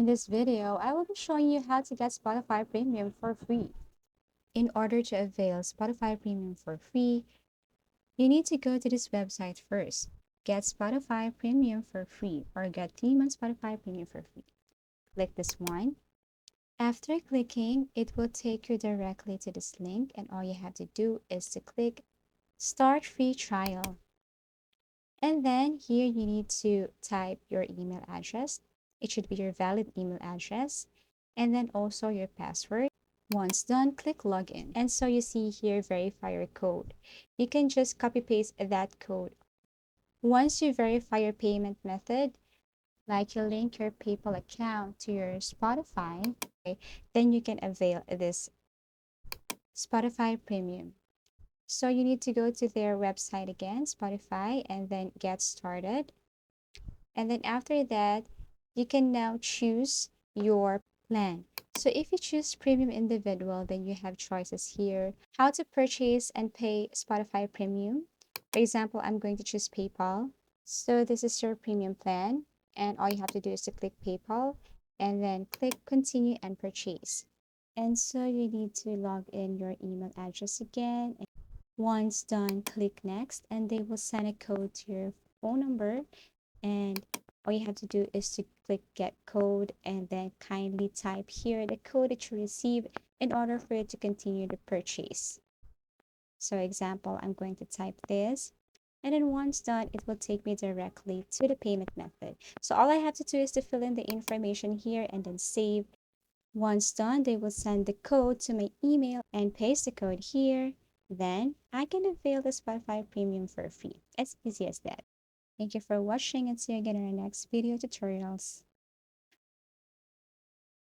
In this video, I will be showing you how to get Spotify Premium for free. In order to avail Spotify Premium for free, you need to go to this website first. Get Spotify Premium for free or get 3 months Spotify Premium for free. Click this one. After clicking, it will take you directly to this link, and all you have to do is to click Start Free Trial. And then here you need to type your email address. It should be your valid email address, and then also your password. Once done, click login. And so you see here, verify your code. You can just copy paste that code. Once you verify your payment method, like you link your PayPal account to your Spotify, okay, then you can avail this Spotify Premium. So you need to go to their website again, Spotify, and then get started. And then after that, you can now choose your plan. So if you choose premium individual, then you have choices here. How to purchase and pay Spotify Premium. For example, I'm going to choose PayPal. So this is your premium plan. And all you have to do is to click PayPal and then click continue and purchase. And so you need to log in your email address again. Once done, click next and they will send a code to your phone number, and all you have to do is to click get code and then kindly type here the code that you receive in order for you to continue the purchase. So example, I'm going to type this, and then once done, it will take me directly to the payment method. So all I have to do is to fill in the information here and then save. Once done, they will send the code to my email and paste the code here. Then I can avail the Spotify Premium for free. As easy as that. Thank you for watching and see you again in our next video tutorials.